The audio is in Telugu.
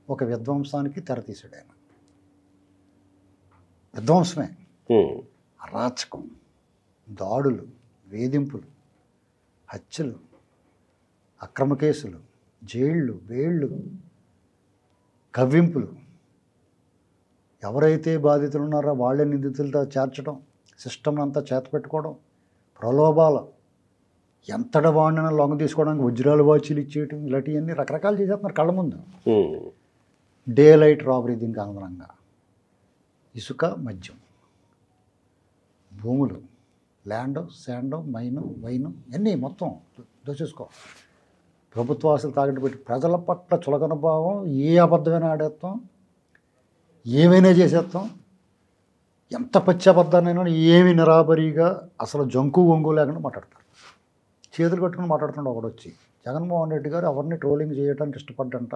ఒక విధ్వంసానికి తెరతీశాడు ఆయన. విధ్వంసమే, అరాచకం, దాడులు, వేధింపులు, హత్యలు, అక్రమ కేసులు, జైళ్ళు, వేళ్ళు, కవ్వింపులు, ఎవరైతే బాధితులు ఉన్నారో వాళ్ళే నిందితులతో చేర్చడం, సిస్టమ్ అంతా చేతపెట్టుకోవడం, ప్రలోభాలు, ఎంతటి వాడినైనా లొంగ తీసుకోవడానికి వజ్రాలు వాచీలు ఇచ్చేయటం, ఇలాంటివన్నీ రకరకాలు చేసేస్తున్నారు కళ్ళ ముందు. డే లైట్ రాబరీ దీనికి అనుగుణంగా. ఇసుక, మద్యం, భూములు, ల్యాండ్, శాండ్, మైను, వైను అన్నీ మొత్తం దోచేసుకో. ప్రభుత్వ ఆస్తులు తాగట్టు పెట్టి ప్రజల పట్ల చులకన భావం, ఏ అబద్ధమైనా ఆడేస్తాం, ఏమైనా చేసేస్తాం, ఎంత పచ్చి అబద్ధానైనా ఏమి నిరాబరిగా అసలు జంకు గొంగు లేకుండా మాట్లాడతారు. చేతులు కట్టుకుని మాట్లాడుతున్నాడు ఒకడు వచ్చి. జగన్మోహన్ రెడ్డి గారు ఎవరిని ట్రోలింగ్ చేయడానికి ఇష్టపడ్డంట,